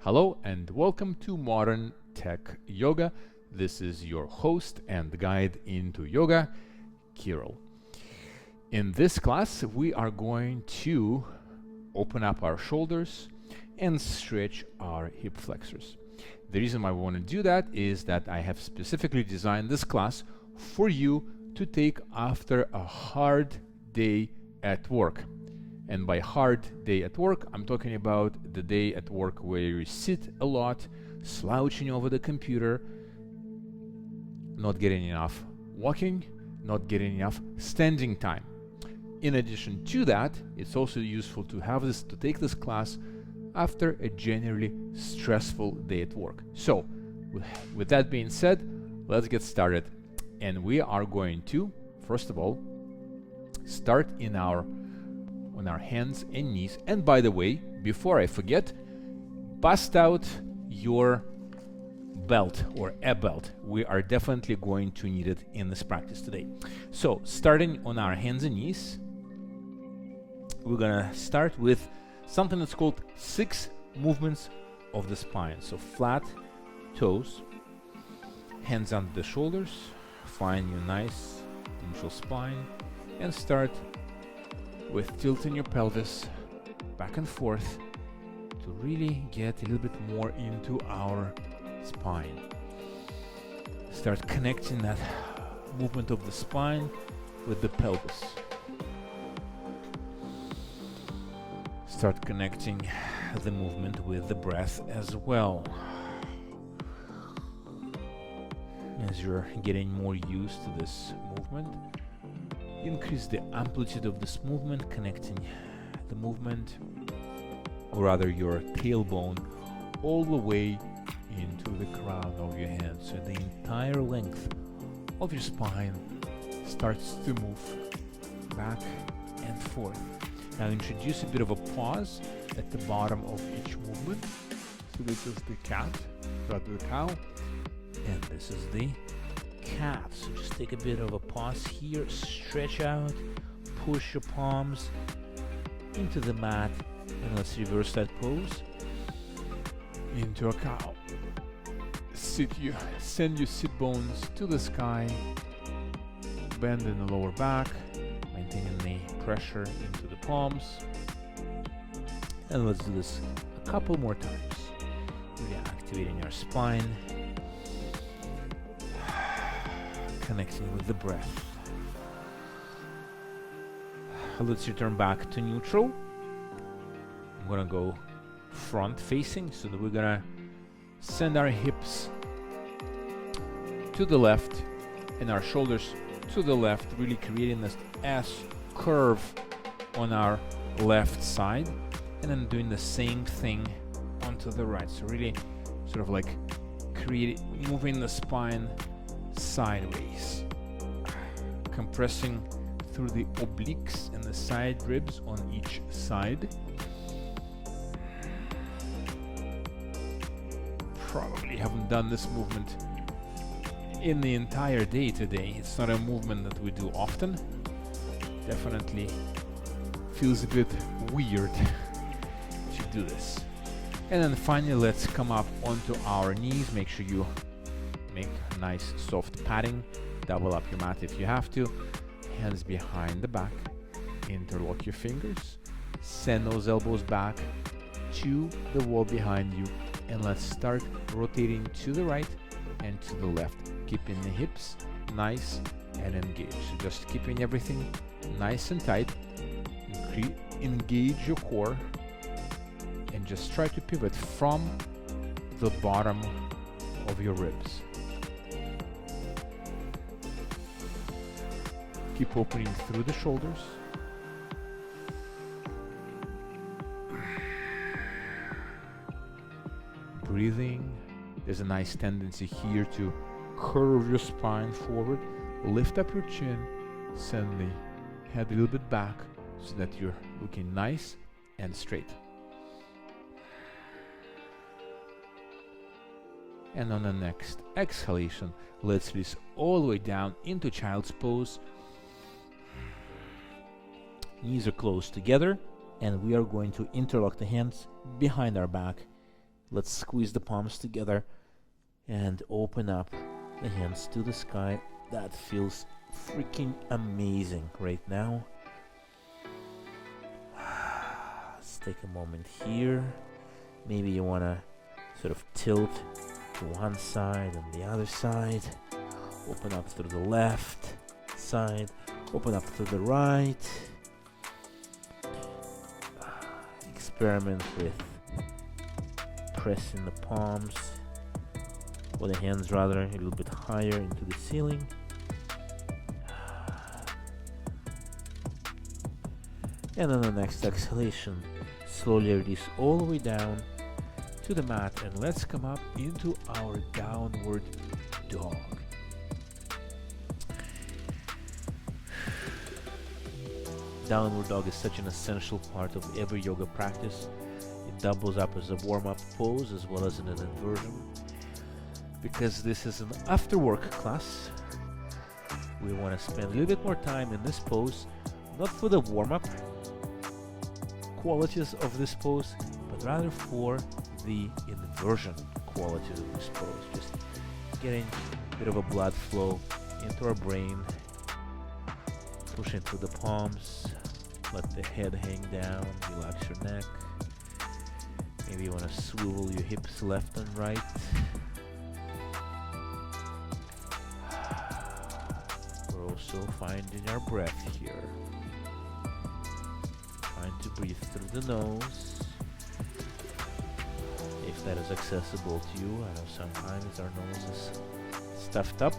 Hello and welcome to Modern Tech Yoga. This is your host and guide into yoga, Kirill. In this class, we are going to open up our shoulders and stretch our hip flexors. The reason why we want to do that is that I have specifically designed this class for you to take after a hard day at work. And by hard day at work, I'm talking about the day at work where you sit a lot, slouching over the computer, not getting enough walking, not getting enough standing time. In addition to that, it's also useful to take this class after a generally stressful day at work. So, with that being said, let's get started. And we are going to, first of all, start on our hands and knees. And by the way, before I forget, bust out your belt or a belt. We are definitely going to need it in this practice today. So starting on our hands and knees, we're gonna start with something that's called 6 movements of the spine. So flat toes, hands under the shoulders, find your nice neutral spine, and start with tilting your pelvis back and forth to really get a little bit more into our spine. Start connecting that movement of the spine with the pelvis. Start connecting the movement with the breath as well. As you're getting more used to this movement, increase the amplitude of this movement, connecting the movement, or rather your tailbone, all the way into the crown of your head. So the entire length of your spine starts to move back and forth. Now introduce a bit of a pause at the bottom of each movement. So this is the cat, rather the cow, and this is the calf. So just take a bit of a pause here, stretch out, push your palms into the mat, and let's reverse that pose into a cow. Send your sit bones to the sky, bend in the lower back, maintaining the pressure into the palms, and let's do this a couple more times. Really activating our spine, connecting with the breath. Let's return back to neutral. I'm gonna go front facing, so that we're gonna send our hips to the left and our shoulders to the left, really creating this S curve on our left side, and then doing the same thing onto the right. So really sort of like moving the spine sideways, compressing through the obliques and the side ribs on each side. Probably haven't done this movement in the entire day today. It's not a movement that we do often. Definitely feels a bit weird to do this. And then finally, let's come up onto our knees. Make sure you make nice soft padding. Double up your mat if you have to. Hands behind the back. Interlock your fingers. Send those elbows back to the wall behind you. And let's start rotating to the right and to the left. Keeping the hips nice and engaged. So just keeping everything nice and tight. Engage your core. And just try to pivot from the bottom of your ribs. Keep opening through the shoulders. Breathing. There's a nice tendency here to curve your spine forward. Lift up your chin. Send the head a little bit back so that you're looking nice and straight. And on the next exhalation, let's release all the way down into child's pose. Knees are close together, and we are going to interlock the hands behind our back Let's squeeze the palms together and open up the hands to the sky. That feels freaking amazing right now. Let's take a moment here. Maybe you want to sort of tilt to one side and the other side. Open up through the left side. Open up to the right. Experiment with pressing the palms, or the hands rather, a little bit higher into the ceiling. And on the next exhalation, slowly release all the way down to the mat, and let's come up into our downward dog. Downward dog is such an essential part of every yoga practice. It doubles up as a warm-up pose as well as in an inversion. Because this is an after-work class, we want to spend a little bit more time in this pose, not for the warm-up qualities of this pose, but rather for the inversion qualities of this pose. Just getting a bit of a blood flow into our brain, pushing through the palms, let the head hang down, relax your neck. Maybe you want to swivel your hips left and right. We're also finding our breath here. Trying to breathe through the nose, if that is accessible to you. I know sometimes our nose is stuffed up.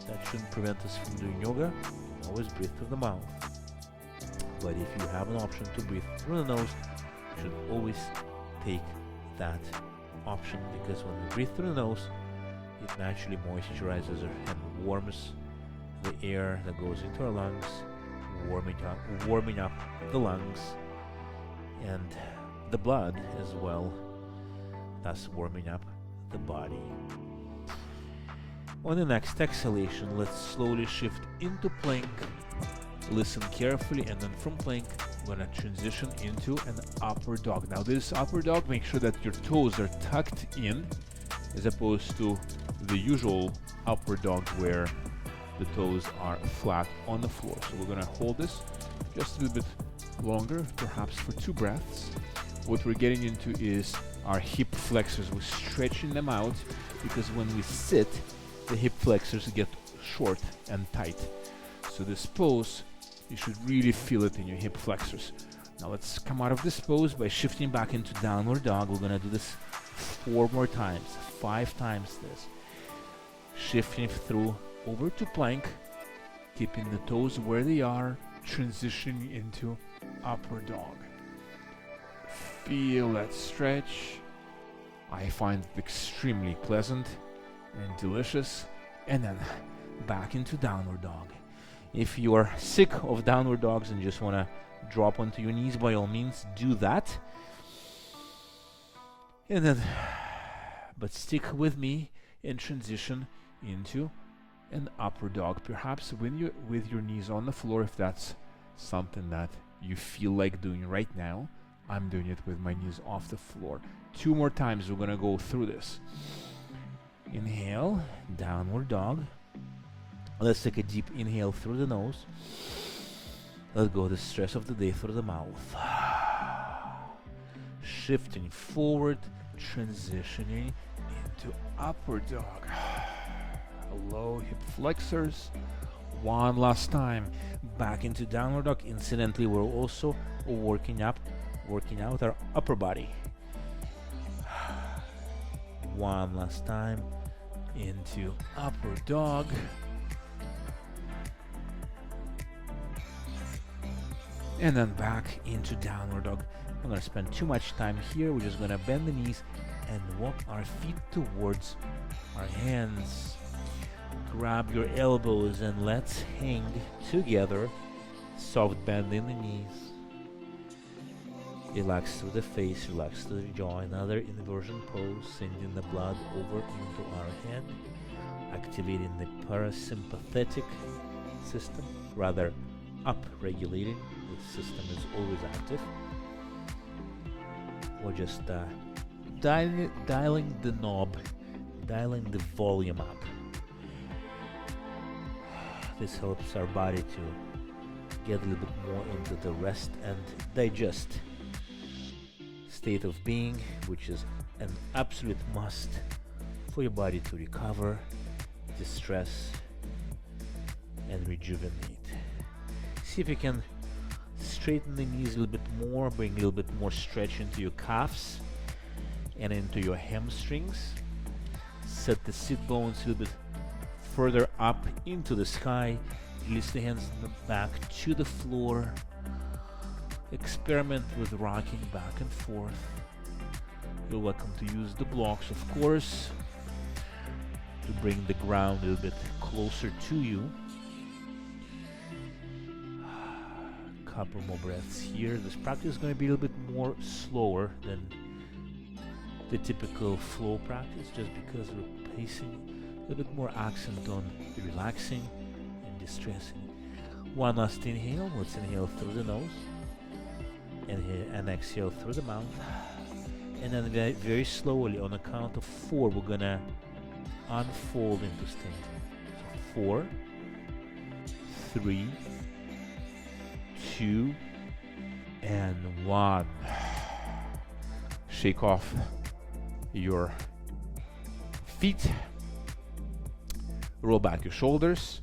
That shouldn't prevent us from doing yoga. You can always breathe through the mouth. But if you have an option to breathe through the nose, you should always take that option, because when we breathe through the nose, it naturally moisturizes and warms the air that goes into our lungs, warming up the lungs and the blood as well, thus warming up the body. On the next exhalation, let's slowly shift into plank. Listen carefully, and then from plank, we're gonna transition into an upper dog. Now this upper dog, make sure that your toes are tucked in, as opposed to the usual upper dog where the toes are flat on the floor. So we're gonna hold this just a little bit longer, perhaps for 2 breaths. What we're getting into is our hip flexors. We're stretching them out, because when we sit, the hip flexors get short and tight. So this pose, you should really feel it in your hip flexors. Now let's come out of this pose by shifting back into downward dog. We're gonna do this 4 more times, 5 times this. Shifting through over to plank, keeping the toes where they are, transitioning into upper dog. Feel that stretch. I find it extremely pleasant and delicious. And then back into downward dog. If you are sick of downward dogs and just want to drop onto your knees, by all means do that. And then, but stick with me and transition into an upper dog, perhaps with your knees on the floor, if that's something that you feel like doing right now. I'm doing it with my knees off the floor. 2 more times we're gonna go through this. Inhale, downward dog. Let's take a deep inhale through the nose. Let go of the stress of the day through the mouth. Shifting forward, transitioning into upward dog. Low hip flexors. One last time. Back into downward dog. Incidentally, we're also working out our upper body. One last time. Into upward dog. And then back into downward dog. I'm not going to spend too much time here. We're just going to bend the knees and walk our feet towards our hands. Grab your elbows and let's hang together. Soft bend in the knees. Relax through the face, relax through the jaw. Another inversion pose, sending the blood over into our head, activating the parasympathetic system, rather up-regulating. The system is always active. We're just dialing the knob, dialing the volume up. This helps our body to get a little bit more into the rest and digest state of being, which is an absolute must for your body to recover, distress, and rejuvenate. See if you can straighten the knees a little bit more, bring a little bit more stretch into your calves and into your hamstrings. Set the sit bones a little bit further up into the sky. Release the hands back to the floor. Experiment with rocking back and forth. You're welcome to use the blocks, of course, to bring the ground a little bit closer to you. Couple more breaths here. This practice is going to be a little bit more slower than the typical flow practice, just because we're placing a little bit more accent on the relaxing and distressing. One last inhale. Let's inhale through the nose. Inhale and exhale through the mouth. And then very, very slowly, on a count of 4, we're gonna unfold into standing. So 4, 3, 2, and 1. Shake off your feet. Roll back your shoulders.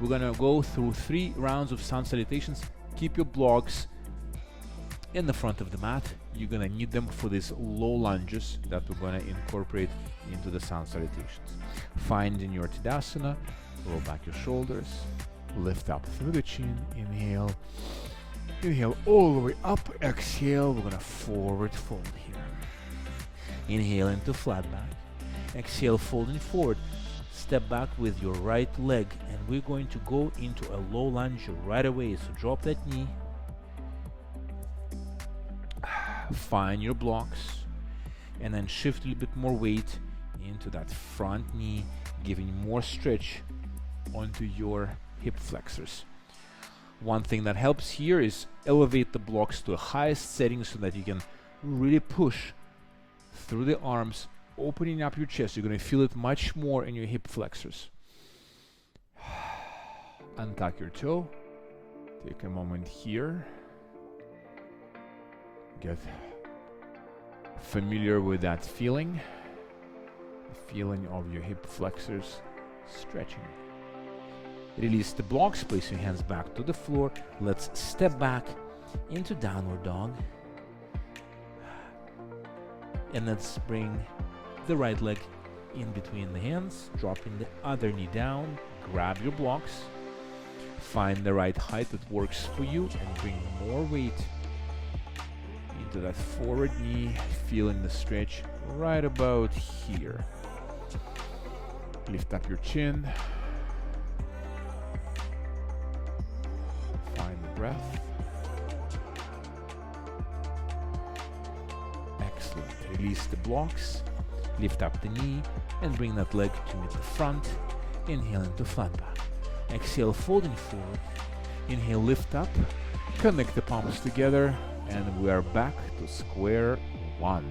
We're gonna go through 3 rounds of sun salutations. Keep your blocks in the front of the mat. You're gonna need them for these low lunges that we're gonna incorporate into the sun salutations. Find in your Tadasana, roll back your shoulders, lift up through the chin, inhale, inhale all the way up, exhale, we're gonna forward fold here. Inhale into flat back, exhale folding forward, step back with your right leg, and we're going to go into a low lunge right away. So drop that knee, find your blocks, and then shift a little bit more weight into that front knee, giving more stretch onto your hip flexors. One thing that helps here is elevate the blocks to the highest setting so that you can really push through the arms, opening up your chest. You're going to feel it much more in your hip flexors. Untuck your toe. Take a moment here. Get familiar with that feeling. The feeling of your hip flexors stretching. Release the blocks, place your hands back to the floor. Let's step back into downward dog. And let's bring the right leg in between the hands, dropping the other knee down. Grab your blocks. Find the right height that works for you and bring more weight into that forward knee, feeling the stretch right about here. Lift up your chin. Find the breath. Excellent. Release the blocks. Lift up the knee and bring that leg to meet the front. Inhale into flat back. Exhale, folding forward. Inhale, lift up. Connect the palms together. And we are back to square one.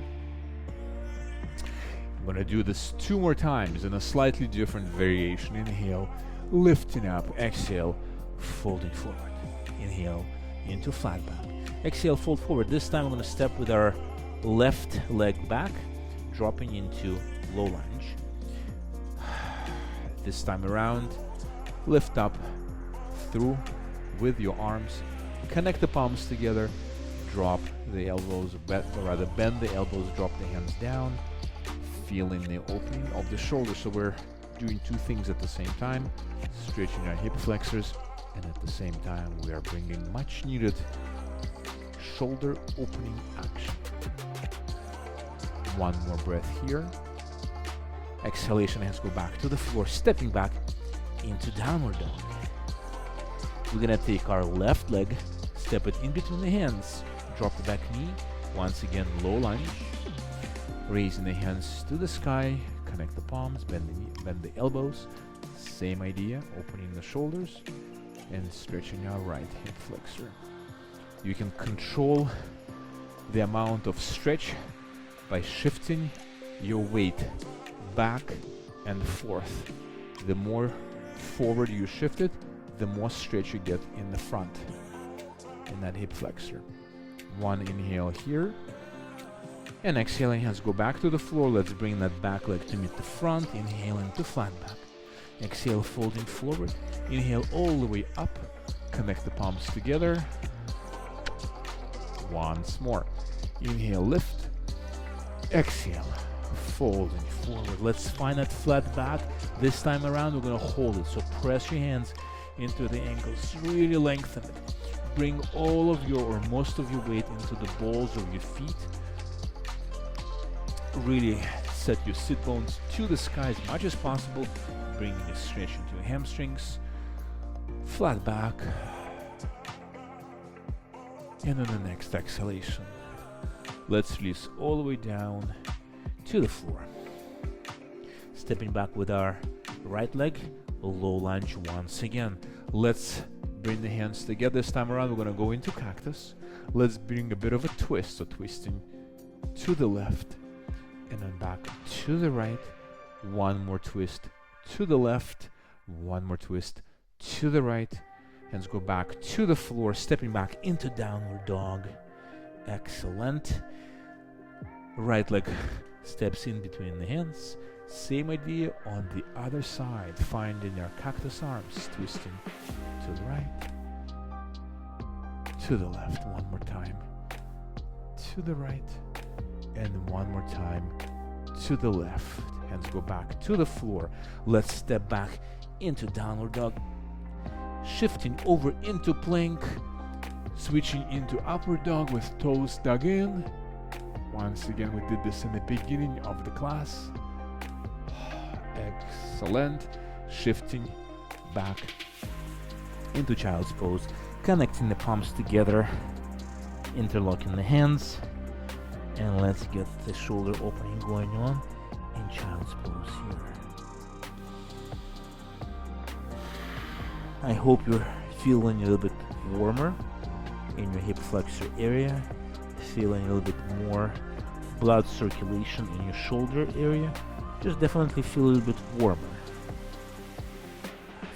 I'm going to do this 2 more times in a slightly different variation. Inhale, lifting up. Exhale, folding forward. Inhale into flat back. Exhale, fold forward. This time I'm going to step with our left leg back, dropping into low lunge. This time around, lift up through with your arms. Connect the palms together. Drop the elbows, or rather bend the elbows, drop the hands down, feeling the opening of the shoulders. So we're doing 2 things at the same time, stretching our hip flexors, and at the same time we are bringing much needed shoulder opening action. One more breath here. Exhalation, hands go back to the floor, stepping back into downward dog. We're gonna take our left leg, step it in between the hands, drop the back knee, once again low lunge, raising the hands to the sky, connect the palms, bend the elbows, same idea, opening the shoulders and stretching our right hip flexor. You can control the amount of stretch by shifting your weight back and forth. The more forward you shift it, the more stretch you get in the front, in that hip flexor. One inhale here, and exhaling, hands go back to the floor. Let's bring that back leg to meet the front. Inhaling to flat back. Exhale, folding forward. Inhale all the way up. Connect the palms together. Once more. Inhale, lift. Exhale, folding forward. Let's find that flat back. This time around, we're gonna hold it. So press your hands into the ankles. Really lengthen it. Bring all of your or most of your weight into the balls of your feet. Really set your sit bones to the sky as much as possible, bringing a stretch into your hamstrings, flat back, and on the next exhalation, let's release all the way down to the floor. Stepping back with our right leg, a low lunge once again. Let's bring the hands together. This time around, we're going to go into cactus. Let's bring a bit of a twist, so twisting to the left, and then back to the right. One more twist to the left, one more twist to the right. Hands go back to the floor, stepping back into downward dog. Excellent. Right leg steps in between the hands. Same idea on the other side, finding our cactus arms, twisting to the right, to the left, one more time, to the right, and one more time to the left. Hands go back to the floor. Let's step back into downward dog, shifting over into plank, switching into upward dog with toes dug in. Once again, we did this in the beginning of the class. Excellent. Shifting back into child's pose, connecting the palms together, interlocking the hands. And let's get the shoulder opening going on in child's pose here. I hope you're feeling a little bit warmer in your hip flexor area, feeling a little bit more blood circulation in your shoulder area. Just definitely feel a little bit warmer.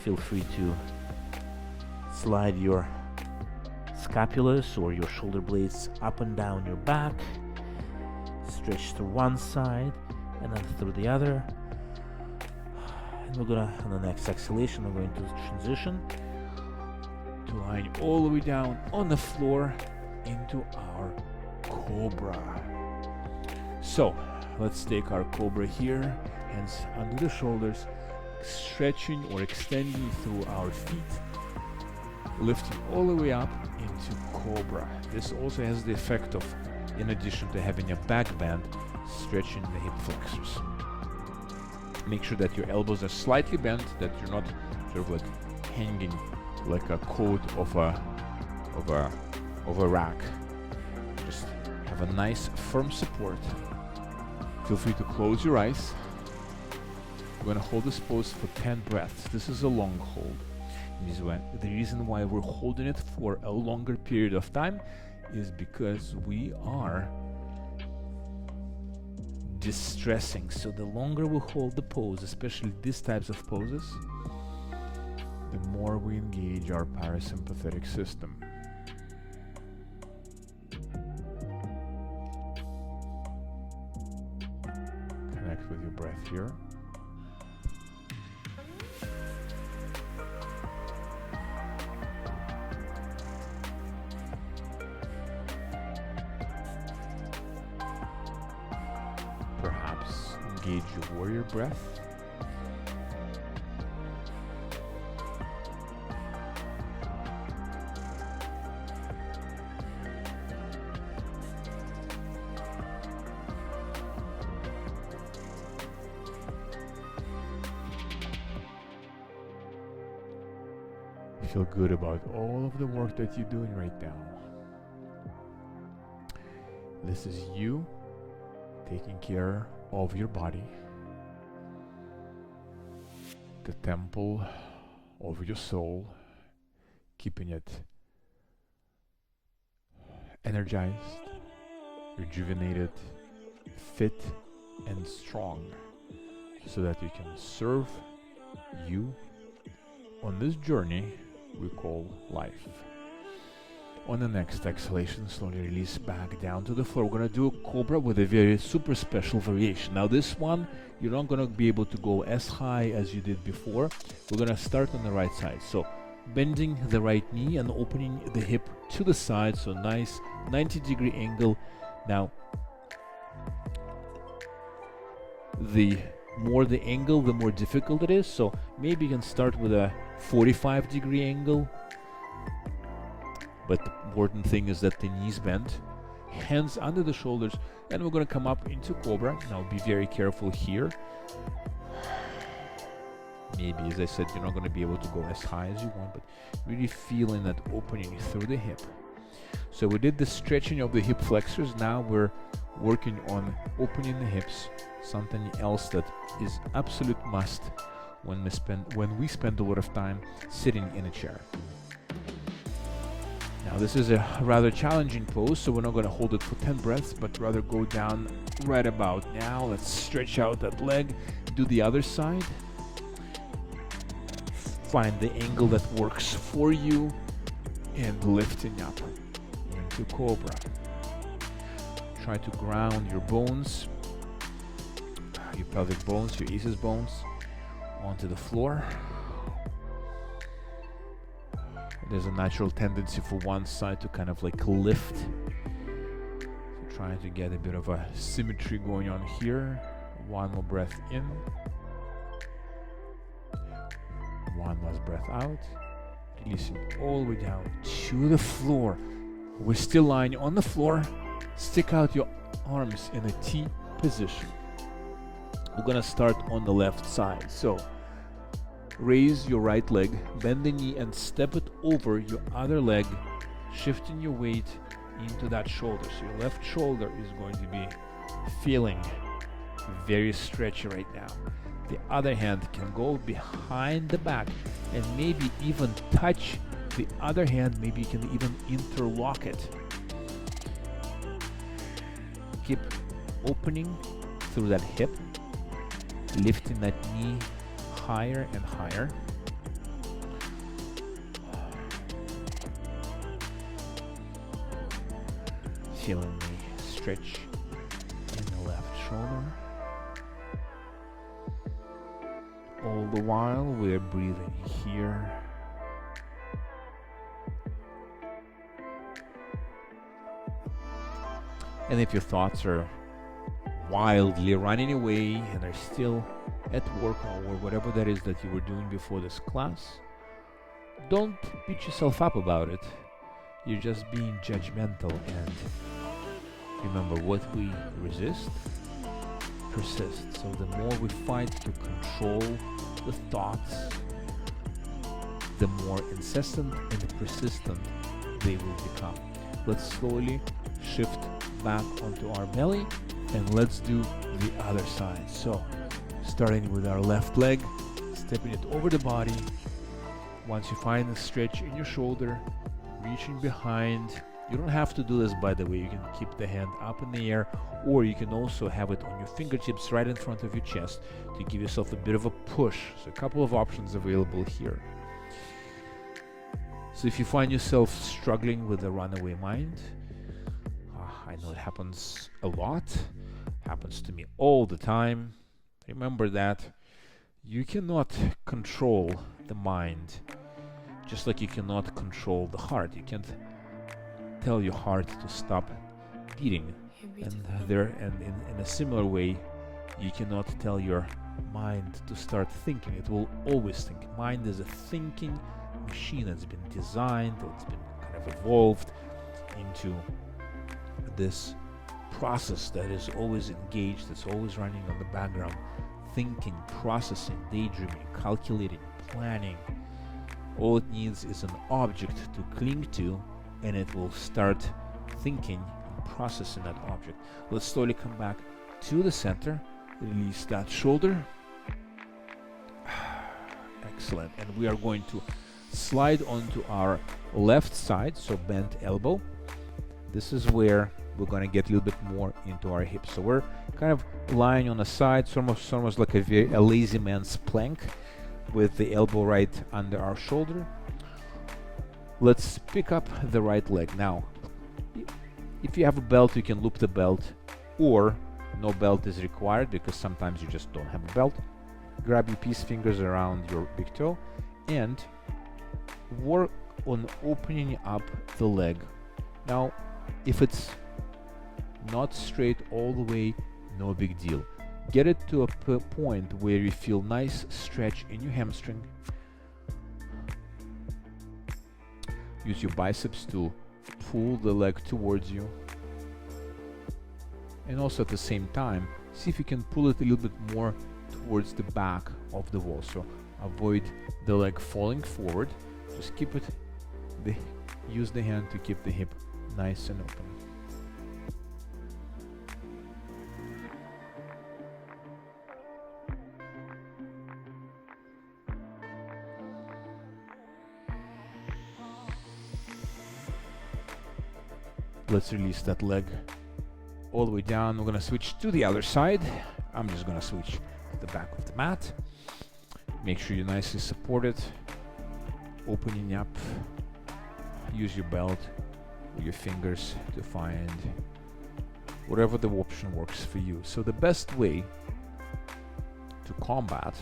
Feel free to slide your scapulas or your shoulder blades up and down your back. Stretch to one side and then through the other. And we're gonna, on the next exhalation, we're going to transition to lying all the way down on the floor into our cobra. So let's take our cobra here, hands under the shoulders, stretching or extending through our feet, lifting all the way up into cobra. This also has the effect of, in addition to having a back bend, stretching the hip flexors. Make sure that your elbows are slightly bent, that you're not sort of like hanging like a coat of a rack. Just have a nice firm support. Feel free to close your eyes. We're going to hold this pose for 10 breaths. This is a long hold. The reason why we're holding it for a longer period of time is because we are distressing. So the longer we hold the pose, especially these types of poses, the more we engage our parasympathetic system. Connect with your breath here. Perhaps engage your warrior breath. Feel good about all of the work that you're doing right now. This is you taking care of your body, the temple of your soul, keeping it energized, rejuvenated, fit and strong so that you can serve you on this journey we call life. On the next exhalation, slowly release back down to the floor. We're going to do a cobra with a very super special variation. Now this one, you're not going to be able to go as high as you did before. We're going to start on the right side. So bending the right knee and opening the hip to the side. So nice 90-degree angle. Now, the more the angle, the more difficult it is. So maybe you can start with a 45-degree angle. But the important thing is that the knees bent, hands under the shoulders, and we're going to come up into cobra. Now be very careful here. Maybe, as I said, you're not going to be able to go as high as you want, but really feeling that opening through the hip. So we did the stretching of the hip flexors. Now we're working on opening the hips, something else that is absolute must when we spend a lot of time sitting in a chair. Now this is a rather challenging pose, so we're not going to hold it for 10 breaths, but rather go down right about now. Let's stretch out that leg, do the other side. Find the angle that works for you and lifting up into cobra. Try to ground your bones, your pelvic bones, your aces bones onto the floor. There's a natural tendency for one side to kind of like lift. So trying to get a bit of a symmetry going on here. One more breath in. One last breath out. Releasing all the way down to the floor. We're still lying on the floor. Stick out your arms in a T position. We're gonna start on the left side. So raise your right leg, bend the knee and step it over your other leg, shifting your weight into that shoulder. So your left shoulder is going to be feeling very stretchy right now. The other hand can go behind the back and maybe even touch the other hand. Maybe you can even interlock it. Keep opening through that hip, lifting that knee higher and higher. Feeling the stretch in the left shoulder. All the while we're breathing here. And if your thoughts are wildly running away and are still at work or whatever that is that you were doing before this class, don't beat yourself up about it. You're just being judgmental, and remember, what we resist persists. So the more we fight to control the thoughts, the more incessant and persistent they will become. Let's slowly shift back onto our belly and let's do the other side. So starting with our left leg, stepping it over the body. Once you find a stretch in your shoulder, reaching behind. You don't have to do this, by the way. You can keep the hand up in the air, or you can also have it on your fingertips right in front of your chest to give yourself a bit of a push. So a couple of options available here. So if you find yourself struggling with a runaway mind, I know it happens a lot, happens to me all the time. Remember that you cannot control the mind, just like you cannot control the heart. You can't tell your heart to stop beating, and in a similar way, you cannot tell your mind to start thinking. It will always think. Mind is a thinking machine that's been designed, or it's been kind of evolved into this process that is always engaged, that's always running on the background, thinking, processing, daydreaming, calculating, planning. All it needs is an object to cling to, and it will start thinking and processing that object. Let's slowly come back to the center. Release that shoulder. Excellent. And we are going to slide onto our left side, so bent elbow. This is where we're going to get a little bit more into our hips. So we're kind of lying on the side, almost like a lazy man's plank, with the elbow right under our shoulder. Let's pick up the right leg. Now, if you have a belt, you can loop the belt, or no belt is required because sometimes you just don't have a belt. Grab your peace fingers around your big toe and work on opening up the leg. Now, if it's not straight all the way, no big deal. Get it to a point where you feel nice stretch in your hamstring. Use your biceps to pull the leg towards you. And also at the same time, see if you can pull it a little bit more towards the back of the wall. So avoid the leg falling forward. Just keep it, use the hand to keep the hip nice and open. Let's release that leg all the way down. We're gonna switch to the other side. I'm just gonna switch to the back of the mat. Make sure you're nicely supported. Opening up. Use your belt or your fingers to find whatever the option works for you. So the best way to combat,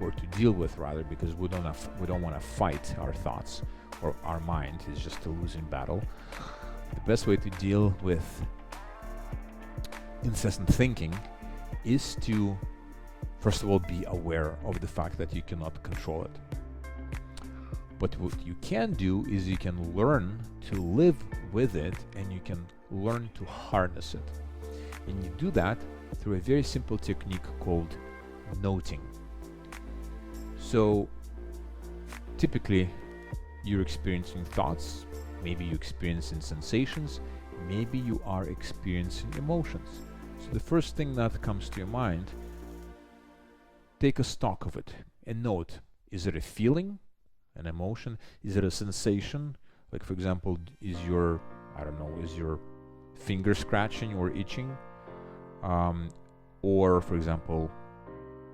or to deal with rather, because we don't want to fight our thoughts or our mind, is just a losing battle. The best way to deal with incessant thinking is to, first of all, be aware of the fact that you cannot control it. But what you can do is you can learn to live with it, and you can learn to harness it. And you do that through a very simple technique called noting. So typically you're experiencing thoughts, maybe you're experiencing sensations, maybe you are experiencing emotions. So the first thing that comes to your mind, take a stock of it and note, is it a feeling, an emotion? Is it a sensation? Like, for example, is your finger scratching or itching? Or, for example,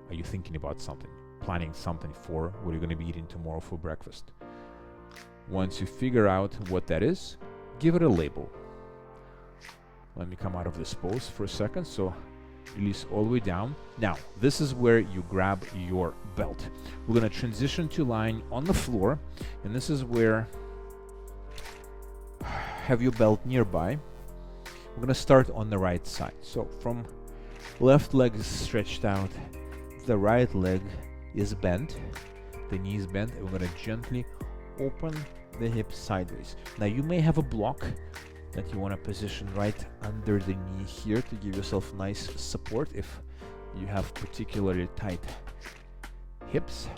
are you thinking about something, planning something for what you're going to be eating tomorrow for breakfast? Once you figure out what that is, give it a label. Let me come out of this pose for a second. So release all the way down. Now, this is where you grab your belt. We're going to transition to lying on the floor, and this is where have your belt nearby. We're going to start on the right side. So from left leg is stretched out, the right leg is bent, the knee is bent, and we're going to gently open the hip sideways. Now you may have a block that you want to position right under the knee here to give yourself nice support if you have particularly tight hips.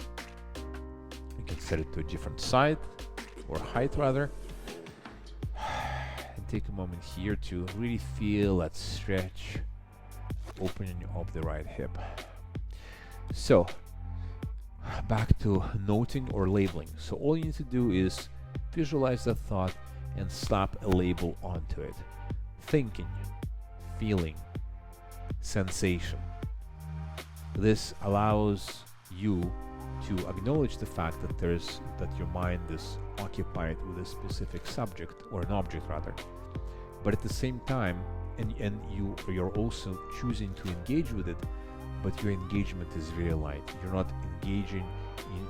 You can set it to a different side or height rather. And take a moment here to really feel that stretch, opening of the right hip. So back to noting or labeling. So all you need to do is visualize that thought and slap a label onto it. Thinking, feeling, sensation. This allows you to acknowledge the fact that your mind is occupied with a specific subject, or an object rather. But at the same time, and you're also choosing to engage with it, but your engagement is very light. You're not engaging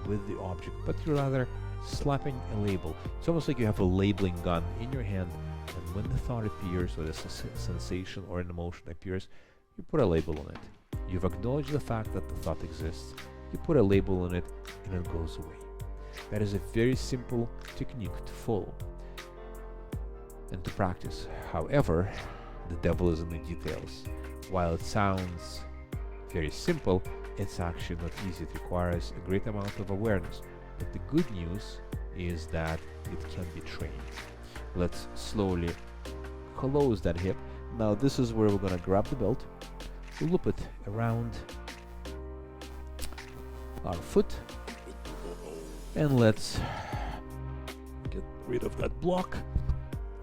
with the object, but you're rather slapping a label. It's almost like you have a labeling gun in your hand, and when the thought appears, or the sensation or an emotion appears, you put a label on it. You've acknowledged the fact that the thought exists, you put a label on it, and it goes away. That is a very simple technique to follow and to practice. However, the devil is in the details. While it sounds very simple, it's actually not easy. It requires a great amount of awareness. But the good news is that it can be trained. Let's slowly close that hip. Now this is where we're going to grab the belt, loop it around our foot, and let's get rid of that block.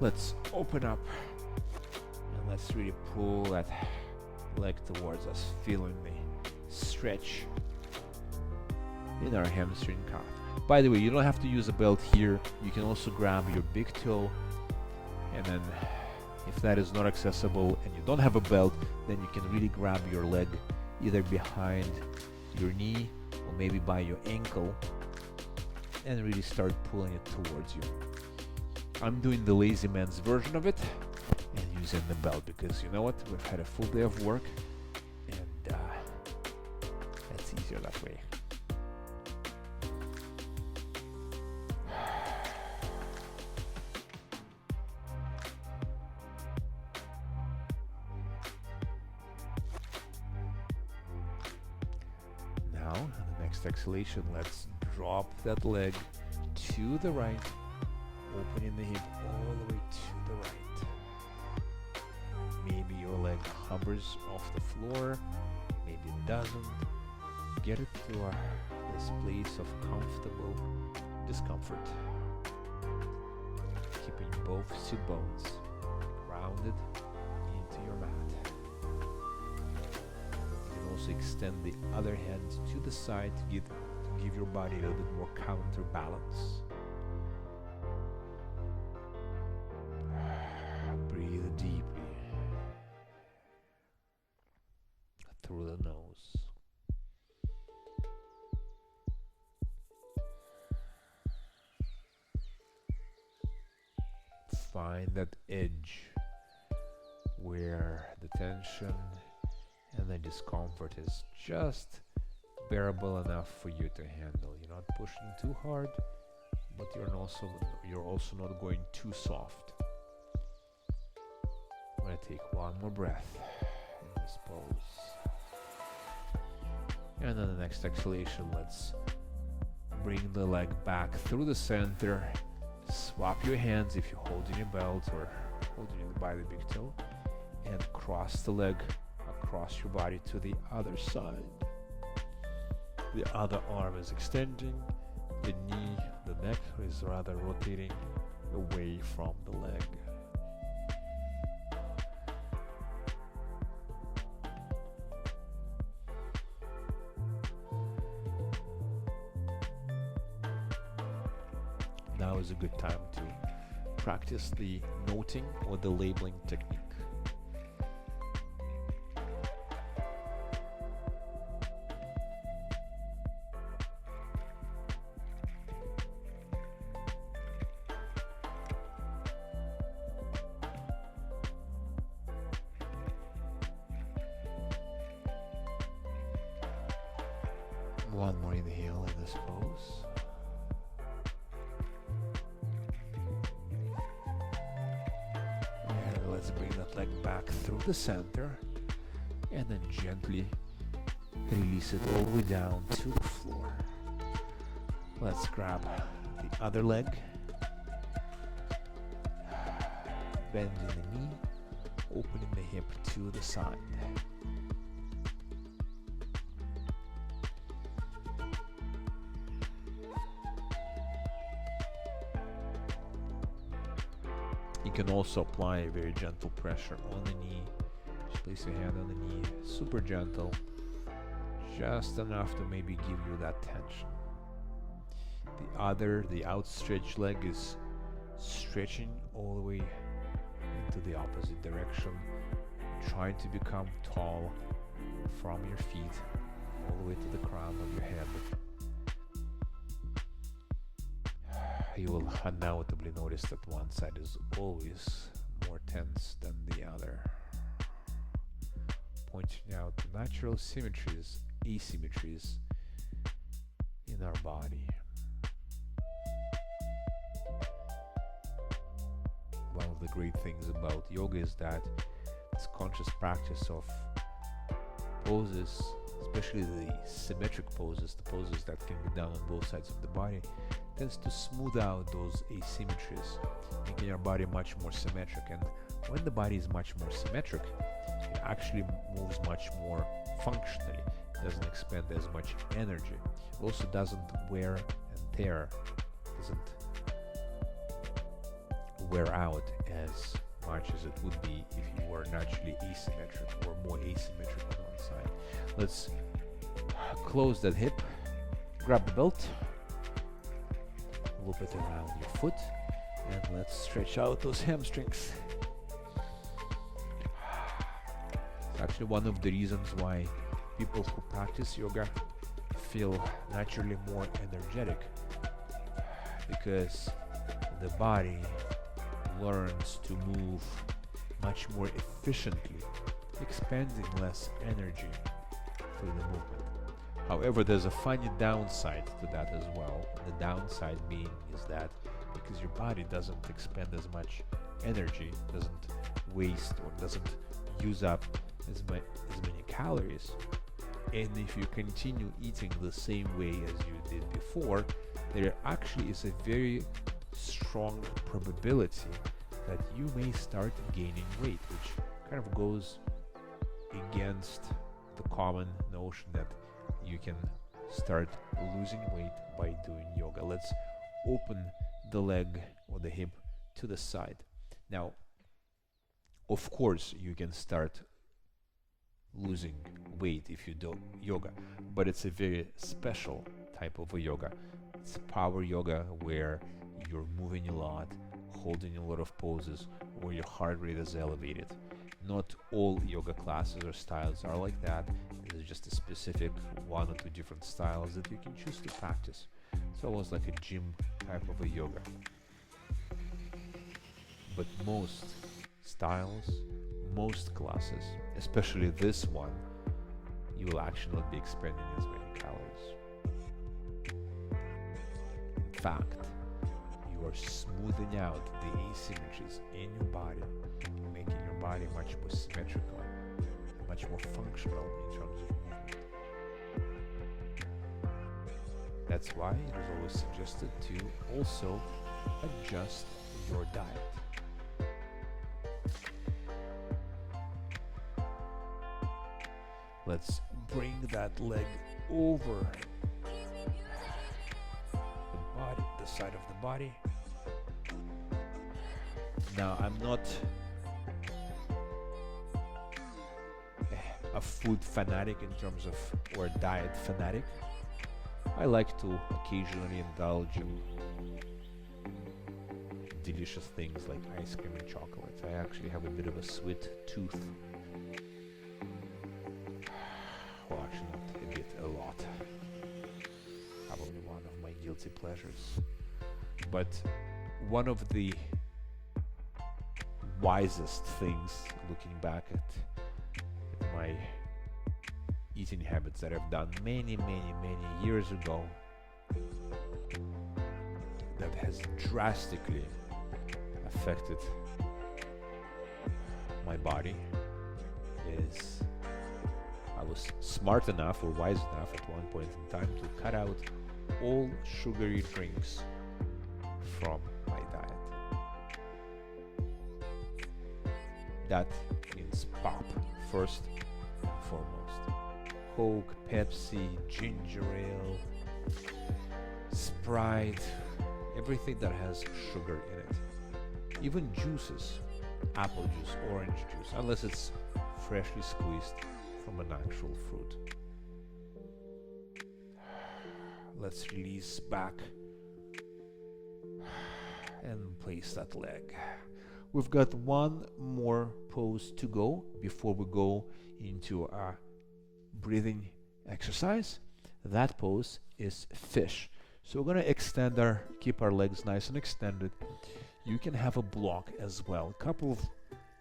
Let's open up Let's really pull that leg towards us, feeling the stretch in our hamstring calf. By the way, you don't have to use a belt here. You can also grab your big toe, and then if that is not accessible and you don't have a belt, then you can really grab your leg either behind your knee or maybe by your ankle and really start pulling it towards you. I'm doing the lazy man's version of it and using the belt because you know what? We've had a full day of work and that's easier that way. Now, on the next exhalation, let's drop that leg to the right, opening the hip all the way to the right. Maybe your leg hovers off the floor, maybe it doesn't. Get it to this place of comfortable discomfort. Keeping both sit bones grounded into your mat. You can also extend the other hand to the side to give your body a little bit more counterbalance. Breathe deeply through the nose. Find that edge where the tension and the discomfort is just bearable enough for you to handle. You're not pushing too hard, but you're also not going too soft. I'm gonna take one more breath in this pose. And then the next exhalation, let's bring the leg back through the center. Swap your hands if you're holding your belt or holding it by the big toe, and cross the leg across your body to the other side. The other arm is extending, the knee, the neck is rather rotating away from the leg. Now is a good time to practice the noting or the labeling technique. One more inhale in this pose. And let's bring that leg back through the center and then gently release it all the way down to the floor. Let's grab the other leg, bending the knee, opening the hip to the side. You can also apply a very gentle pressure on the knee. Just place your hand on the knee, super gentle, just enough to maybe give you that tension. The outstretched leg is stretching all the way into the opposite direction, trying to become tall from your feet all the way to the crown of your head. You will undoubtedly notice that one side is always more tense than the other, pointing out the natural symmetries, asymmetries in our body. One of the great things about yoga is that it's conscious practice of poses, especially the symmetric poses, the poses that can be done on both sides of the body, tends to smooth out those asymmetries, making our body much more symmetric. And when the body is much more symmetric, it actually moves much more functionally. It doesn't expend as much energy. It also doesn't wear and tear, doesn't wear out as much as it would be if you were naturally asymmetric or more asymmetric on one side. Let's close that hip, grab the belt, loop it around your foot, and let's stretch out those hamstrings. It's actually one of the reasons why people who practice yoga feel naturally more energetic, because the body learns to move much more efficiently, expending less energy through the movement. However, there's a funny downside to that as well. The downside being is that because your body doesn't expend as much energy, doesn't waste or doesn't use up as many calories, and if you continue eating the same way as you did before, there actually is a very strong probability that you may start gaining weight, which kind of goes against the common notion that you can start losing weight by doing yoga. Let's open the leg or the hip to the side. Now, of course, you can start losing weight if you do yoga, but it's a very special type of a yoga. It's power yoga where you're moving a lot, holding a lot of poses, or your heart rate is elevated. Not all yoga classes or styles are like that. There's just a specific one or two different styles that you can choose to practice. It's almost like a gym type of a yoga. But most styles, most classes, especially this one, you will actually not be expending as many calories. In fact, you are smoothing out the asymmetries in your body, making your body much more symmetrical, much more functional in terms of movement. That's why it is always suggested to also adjust your diet. Let's bring that leg over the side of the body. Now, I'm not a food fanatic in terms of, or diet fanatic. I like to occasionally indulge in delicious things like ice cream and chocolate. I actually have a bit of a sweet tooth. Well, actually not a bit, a lot. Probably one of my guilty pleasures. But one of the wisest things, looking back at my eating habits that I've done many years ago, that has drastically affected my body, is I was smart enough or wise enough at one point in time to cut out all sugary drinks from my diet. That means pop, first and foremost. Coke, Pepsi, ginger ale, Sprite, everything that has sugar in it. Even juices, apple juice, orange juice, unless it's freshly squeezed from an actual fruit. Let's release back and place that leg. We've got one more pose to go before we go into a breathing exercise. That pose is fish. So we're going to keep our legs nice and extended. You can have a block as well. A couple of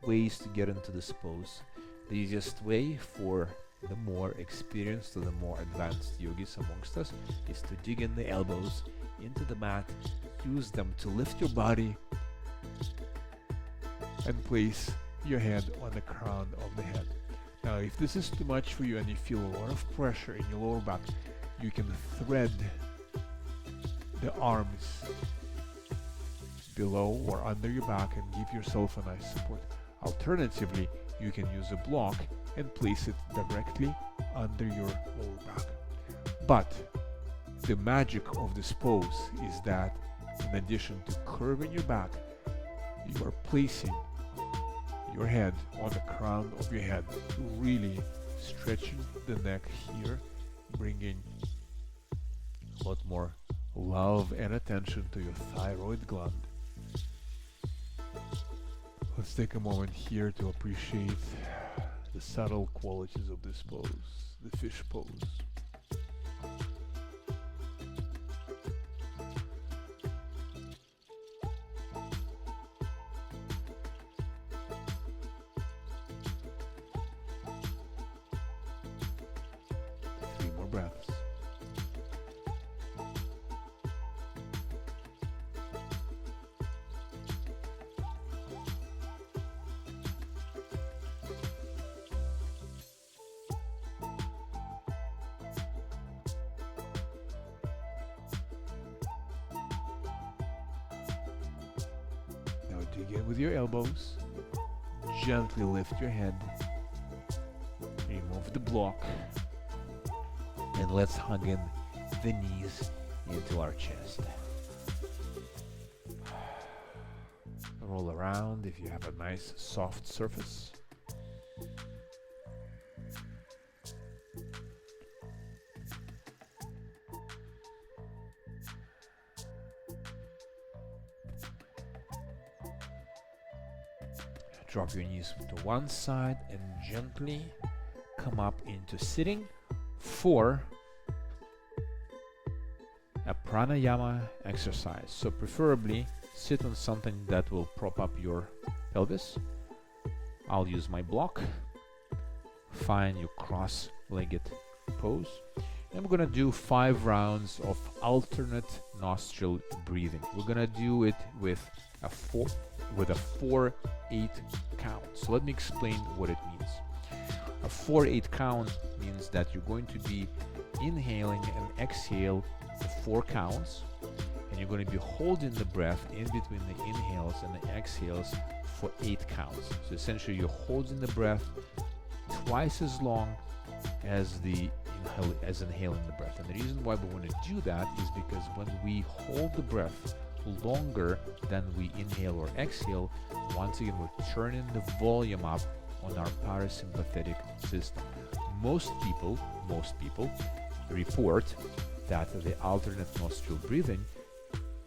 ways to get into this pose. The easiest way for the more experienced or the more advanced yogis amongst us is to dig in the elbows into the mat, use them to lift your body, and place your head on the crown of the head. Now, if this is too much for you and you feel a lot of pressure in your lower back, you can thread the arms below or under your back and give yourself a nice support. Alternatively, you can use a block and place it directly under your lower back. But the magic of this pose is that in addition to curving your back, you are placing your head on the crown of your head, really stretching the neck here, bringing a lot more love and attention to your thyroid gland. Let's take a moment here to appreciate the subtle qualities of this pose, the fish pose. Three more breaths. Now dig in with your elbows. Gently lift your head. Remove the block. And let's hug in the knees into our chest. Roll around if you have a nice soft surface. Drop your knees to one side and gently come up into sitting for a pranayama exercise. So preferably sit on something that will prop up your pelvis. I'll use my block. Find your cross-legged pose. And we're gonna do 5 rounds of alternate nostril breathing. We're gonna do it with a 4-8 count. So let me explain what it means. A 4-8 count means that you're going to be inhaling and exhale for 4 counts, and you're going to be holding the breath in between the inhales and the exhales for 8 counts. So essentially you're holding the breath twice as long as inhaling the breath. And the reason why we want to do that is because when we hold the breath longer than we inhale or exhale, once again we're turning the volume up on our parasympathetic system. Most people report that the alternate nostril breathing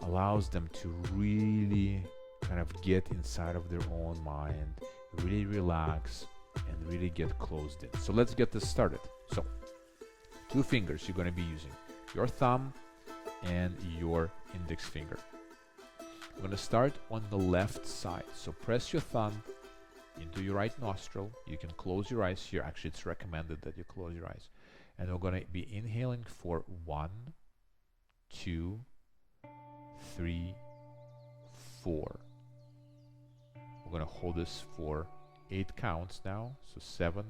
allows them to really kind of get inside of their own mind, really relax, and really get closed in. So let's get this started. So 2 fingers you're going to be using, your thumb and your index finger. I'm going to start on the left side. So press your thumb into your right nostril. You can close your eyes here. Actually, it's recommended that you close your eyes. And we're going to be inhaling for 1, 2, 3, 4. We're going to hold this for 8 counts now. So 7,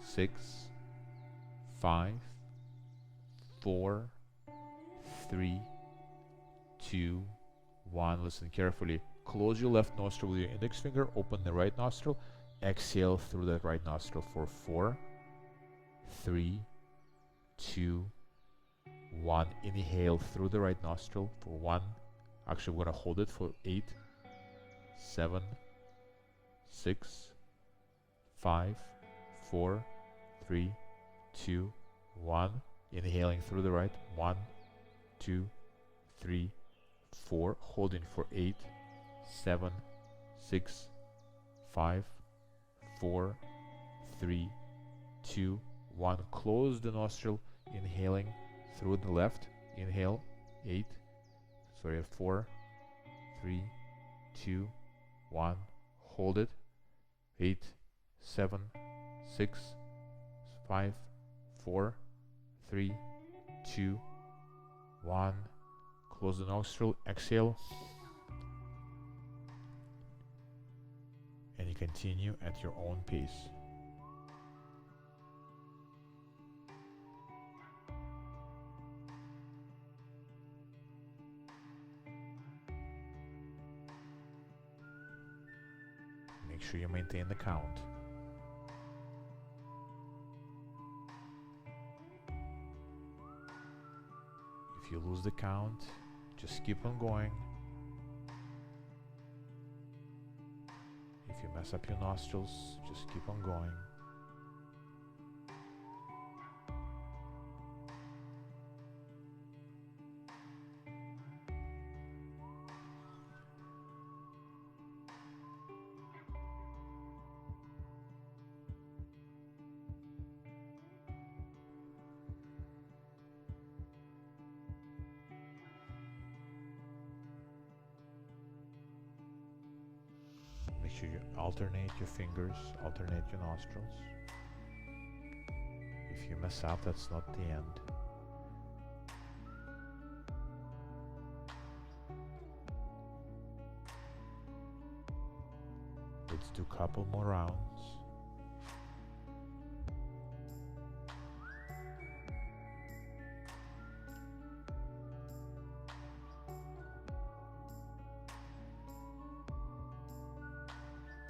6, 5, 4, 3, 2, 1. Listen carefully. Close your left nostril with your index finger. Open the right nostril. Exhale through that right nostril for 4, 3, 2, 1. Inhale through the right nostril for 1. Actually, we're going to hold it for 8, 7, 6, 5, 4, 3, 2, 1. Inhaling through the right. 1, 2, 3, 4. Holding for 8, 7, 6, 5, 4, 3, 2, 1. Close the nostril. Inhaling through the left. Inhale. 4, 3, 2, 1. Hold it. 8, 7, 6, 5, 4, 3, 2, 1. Close the nostril. Exhale. And you continue at your own pace. Make sure you maintain the count. If you lose the count, just keep on going. If you mess up your nostrils, just keep on going. Make sure you alternate your fingers, alternate your nostrils. If you mess up, that's not the end. Let's do a couple more rounds.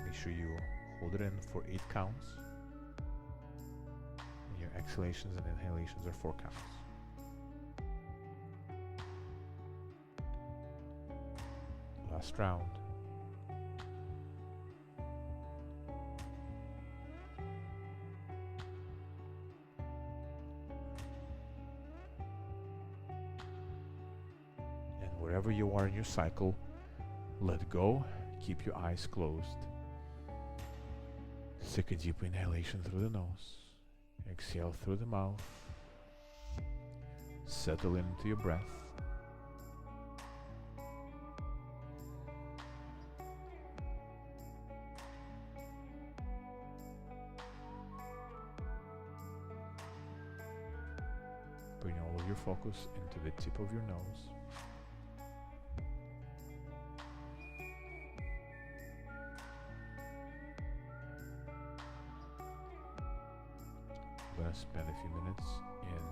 Make sure you hold it in for 8 counts. And your exhalations and inhalations are 4 counts. Last round. And wherever you are in your cycle, let go, keep your eyes closed. Take a deep inhalation through the nose, exhale through the mouth, settle into your breath. Bring all of your focus into the tip of your nose. I'm going to spend a few minutes in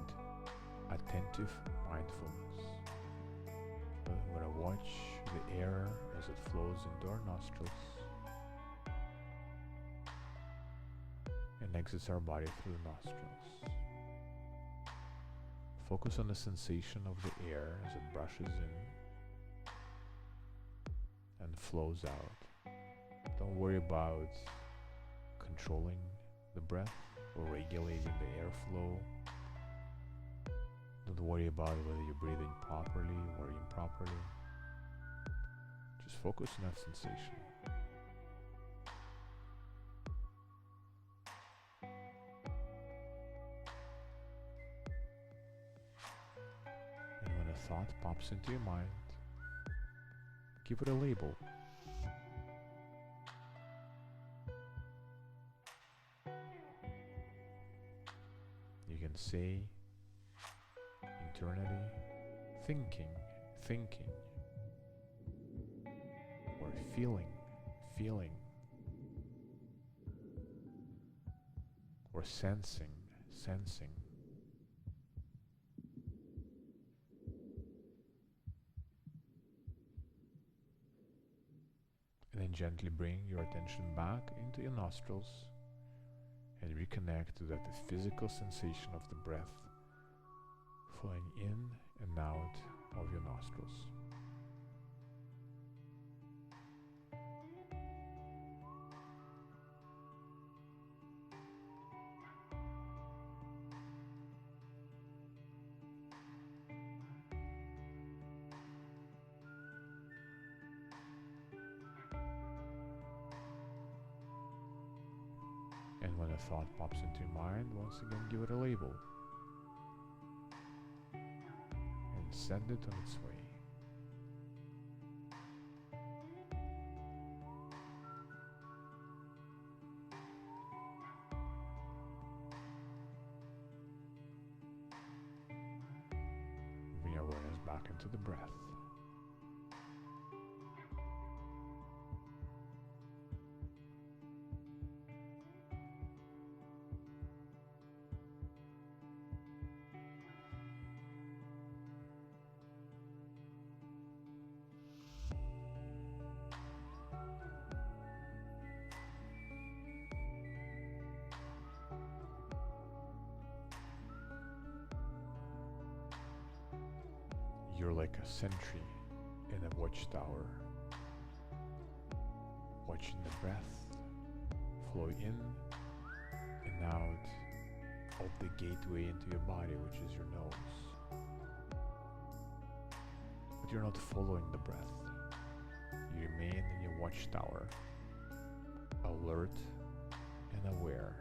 attentive mindfulness. I'm going to watch the air as it flows into our nostrils and exits our body through the nostrils. Focus on the sensation of the air as it brushes in and flows out. Don't worry about controlling the breath or regulating the airflow. Don't worry about whether you're breathing properly or improperly. Just focus on that sensation. And when a thought pops into your mind, give it a label. You can say internally, thinking, or feeling, or sensing. And then gently bring your attention back into your nostrils and reconnect to that physical sensation of the breath flowing in and out of your nostrils. And when a thought pops into your mind, once again give it a label and send it on its way. Bring your awareness back into the breath. You're like a sentry in a watchtower, watching the breath in and out of the gateway into your body, which is your nose. But you're not following the breath. You remain in your watchtower, alert and aware,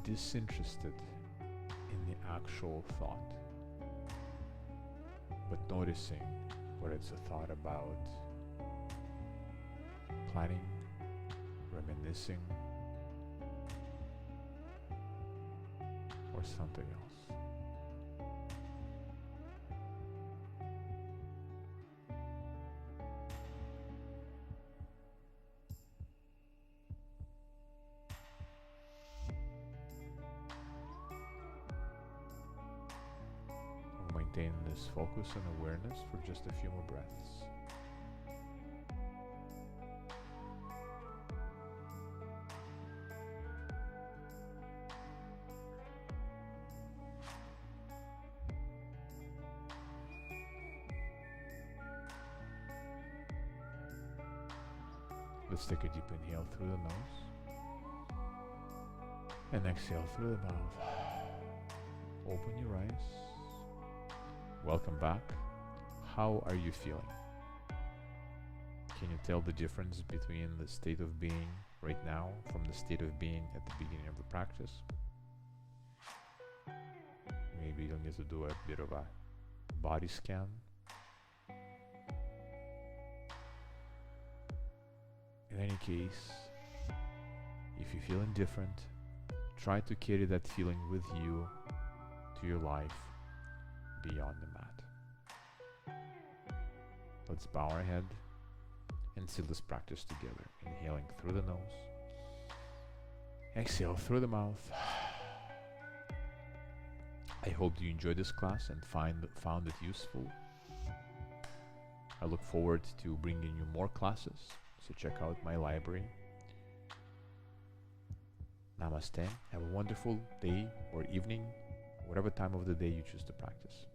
disinterested in the actual thought, but noticing what it's a thought about, planning, reminiscing, or something else. We'll maintain this focus and awareness for just a few more breaths. Let's take a deep inhale through the nose and exhale through the mouth. Open your eyes. Welcome back. How are you feeling? Can you tell the difference between the state of being right now from the state of being at the beginning of the practice? Maybe you'll need to do a bit of a body scan. In any case, if you feel indifferent, try to carry that feeling with you to your life beyond the mat. Let's bow our head and seal this practice together. Inhaling through the nose, exhale through the mouth. I hope you enjoyed this class and found it useful. I look forward to bringing you more classes. So check out my library. Namaste. Have a wonderful day or evening, whatever time of the day you choose to practice.